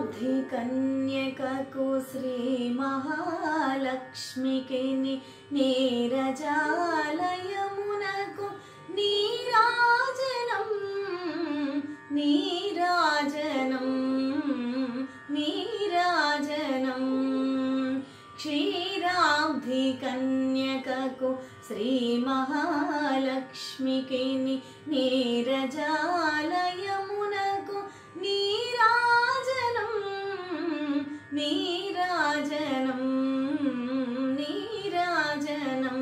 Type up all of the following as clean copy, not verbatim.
క్షీరాబ్ధి కన్యకకు శ్రీ మహాలక్ష్మికి నీరజాలయమునకు నీరాజనం నీరాజనం నీరాజనం క్షీరాబ్ధి కన్యకకు శ్రీ మహాలక్ష్మికి నీరజాలయమునకు నీరాజనం నీరాజనం నీరాజనం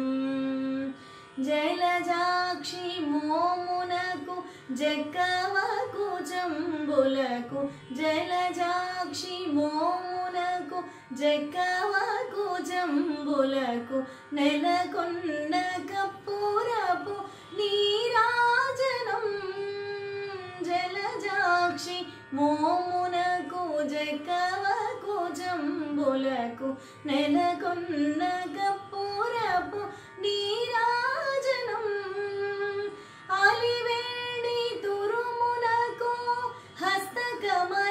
జలజాక్షి మోమునకు జక్కవకు జంబులకు జలజాక్షి మోమునకు జక్కవకు జంబులకు నెలకొన్న కప్పూరపు నీరాజనం జలజాక్షి మోమునకు జక్కవకు జంబులకు నెలకొన్న కప్పూరపు నీరాజనం అలివేణి తురుమునకు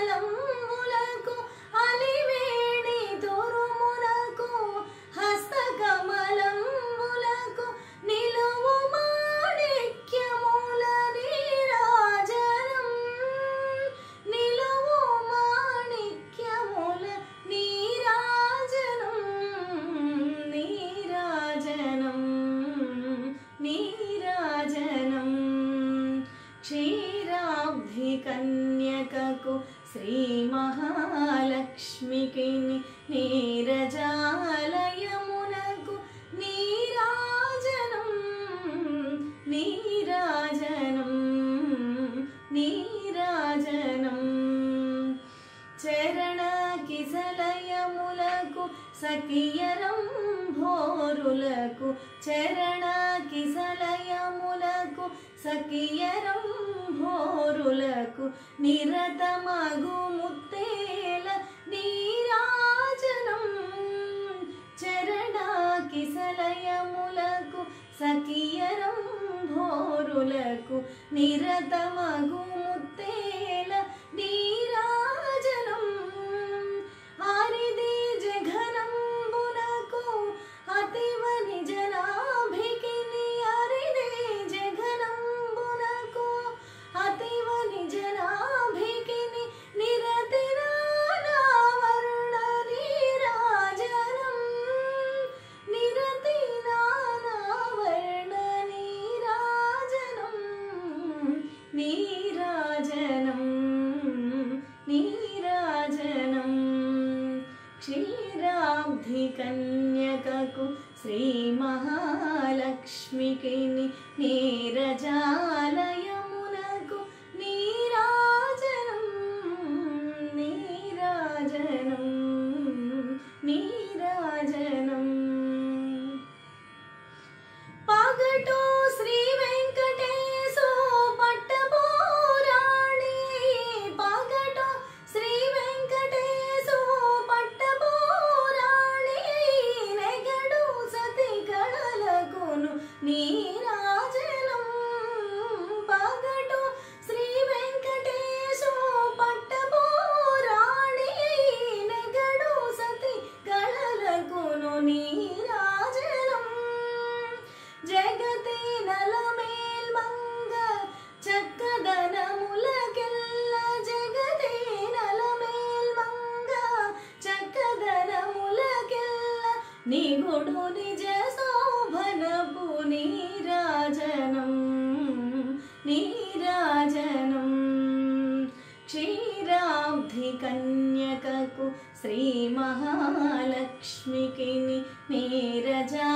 హస్తకమలంబులకు అలివేణి తురుమునకు హస్తకమలంబులకు నిలువు మాణిక్యముల నీరాజనం నిలువు మాణిక్యముల నీరాజనం నీరాజనం నీరాజనం క్షీరాబ్ధి కన్యకకు శ్రీ మహాలక్ష్మికి నీరజాలయమునకు నీరాజనం నీరాజనం నీరాజనం చరణ కిసలయములకు సఖియరం భోరులకు చరణ కిసలయములకు సఖియరం భోరులకు నిరతమగు ముత్తేల నీరాజనం చరణ కిసలయములకు సఖియరం భోరులకు నిరతమగు ముత్తేల నీరాజనం ఆరిది జఘనంబునకు అతివ నిజనాభికి ఆరిది జఘనంబునకు అతివ నిజనాభికి నిరతి నానావర్ణ నీరాజనం నిరతి నానావర్ణ నీరాజనం నీరాజనం నీరాజనం క్షీరాబ్ధి కన్యకకు శ్రీ మహాలక్ష్మికి నీరజాలయమునకు నీరాజనం నీరాజనం నీరాజనం పగటో శ్రీ వెంకటేశో పట్టపురాణి పగటో శ్రీ వెంకటేశో పట్టపురాణి నెగడు సతి కళలకును నీరాజనం పగటో శ్రీ వెంకటేశో పట్టపురాణి నెగడు సతి కళలకును నీరాజనం జగతి నలమేల్మంగ చక్కదనములకెల్ల జగతి నలమేల్మంగ చక్కదనములకెల్ల నిగుడు నిజ శోభనపు నీరాజనం నీరాజనం క్షీరాబ్ధి కన్యకకు శ్రీ మహాలక్ష్మికి నీరజా